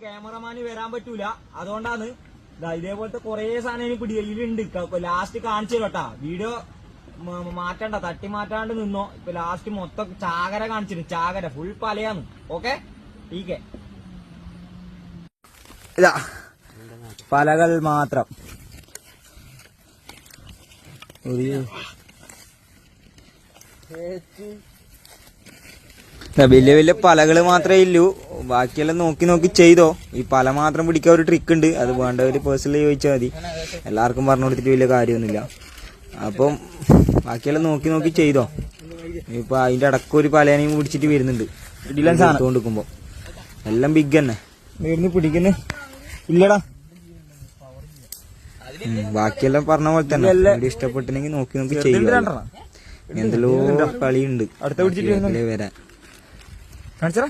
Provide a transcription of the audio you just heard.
Cameraman വരാൻ പറ്റൂല. അതുകൊണ്ടാണ് ഇതേപോലത്തെ കൊറേ സാധനം പിടിയിലുണ്ട്. ലാസ്റ്റ് കാണിച്ചു കേട്ടാ. വീഡിയോ മാറ്റണ്ട, തട്ടി മാറ്റാണ്ട് നിന്നോ. ഇപ്പൊ ലാസ്റ്റ് മൊത്തം ചാകര കാണിച്ചിരുന്നു. ചാകര ഫുൾ പലയാന്ന്. ഓക്കെ ടീക്കെ. ഇതാ പലകൾ മാത്രം. വലിയ വലിയ പലകള് മാത്രമേ ഇല്ലൂ. ബാക്കിയെല്ലാം നോക്കി നോക്കി ചെയ്തോ. ഈ പല മാത്രം പിടിക്കാൻ ഒരു ട്രിക്ക് ഉണ്ട്. അത് വേണ്ടവര് പേഴ്സണലി ചോദിച്ചാൽ മതി. എല്ലാവർക്കും പറഞ്ഞു കൊടുത്തിട്ട് വലിയ കാര്യമൊന്നുമില്ല. അപ്പം ബാക്കിയെല്ലാം നോക്കി നോക്കി ചെയ്തോ. ഇപ്പൊ അതിന്റെ അടക്കം ഒരു പലയാനെയും പിടിച്ചിട്ട് വരുന്നുണ്ട് എടുത്തോണ്ടിരിക്കുമ്പോ. എല്ലാം ബിഗ് തന്നെ വരുന്നു പിടിക്കുന്നു. ഇല്ലടാ ബാക്കിയെല്ലാം പറഞ്ഞ പോലെ തന്നെ. ഇഷ്ടപ്പെട്ടില്ലെങ്കിൽ നോക്കി നോക്കി ചെയ്യുക. എന്തെല്ലോ കളിയുണ്ട് അടുത്ത വരാൻ. കാണിച്ചടാ.